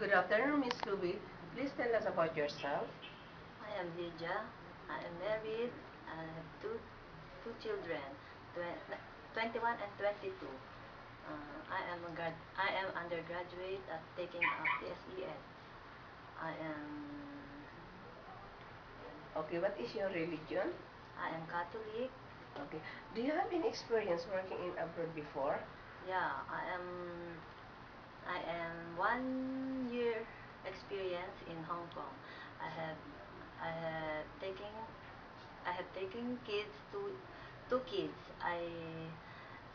Good afternoon, Miss Ruby. Please tell us about yourself. I am Lydia. I am married. I have two children, 21 and 22. I am undergraduate at taking up PSES. I am Okay, what is your religion? I am Catholic. Okay. Do you have any experience working in abroad before? Yeah, I am 1 year experience in Hong Kong. I have I have taken I have taken kids two kids.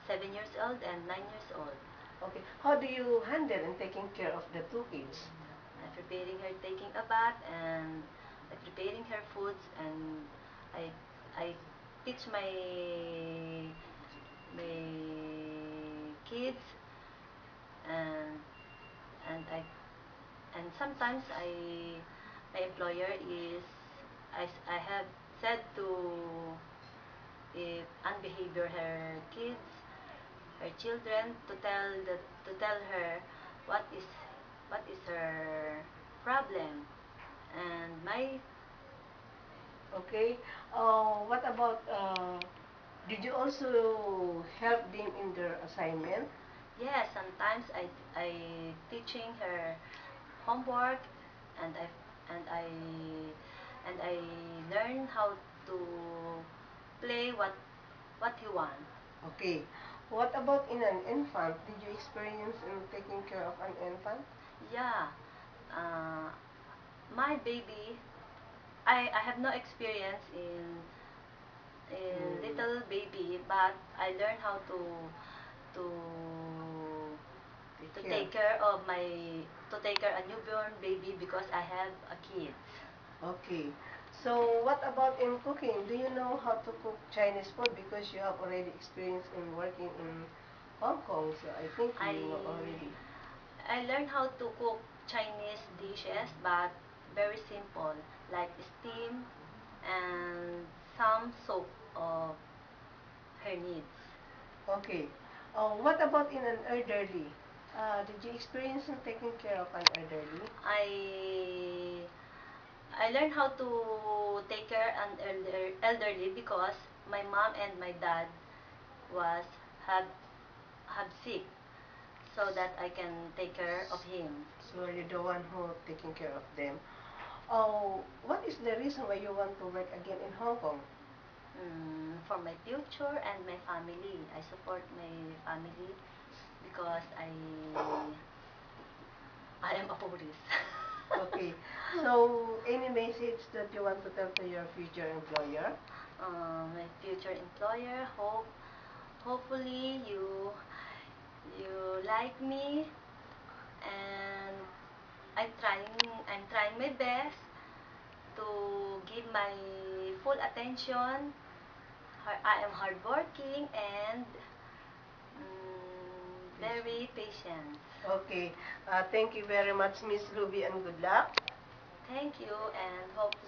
7 years old and 9 years old. Okay. How do you handle in taking care of the two kids? I'm preparing her taking a bath and I'm preparing her foods and I I teach my kids and and I and sometimes my employer is I have said to if unbehavior her kids her children to tell her what is what is her problem and my Okay. What about, did you also help them in their assignment? yes sometimes I teaching her homework and I and I learn how to play what he want. Okay. What about in an infant? Did you experience in taking care of an infant? Yeah, uh, my baby I have no experience in Hmm. little baby but I learned how to Take to care. take care of my to take care a newborn baby because I have a kids. Okay. So, what about in cooking? Do you know how to cook Chinese food? Because you have already experience in working in Hong Kong, so I think I you know already. I learned how to cook Chinese dishes but very simple like steam and some soup of her needs. Okay. What about in an elderly? Did you experience in taking care of an elderly? I learned how to take care an elderly because my mom and my dad was have have sick so that I can take care of him. So you're the one who taking care of them. What is the reason why you want to work again in Hong Kong? For my future and my family. I support my family because I am a police. Okay. So, any message that you want to tell to your future employer? My future employer hopefully you like me and I'm trying my best to give my full attention. I am hardworking and very patient. Okay. Thank you very much, Miss Ruby, and good luck. Thank you and hope to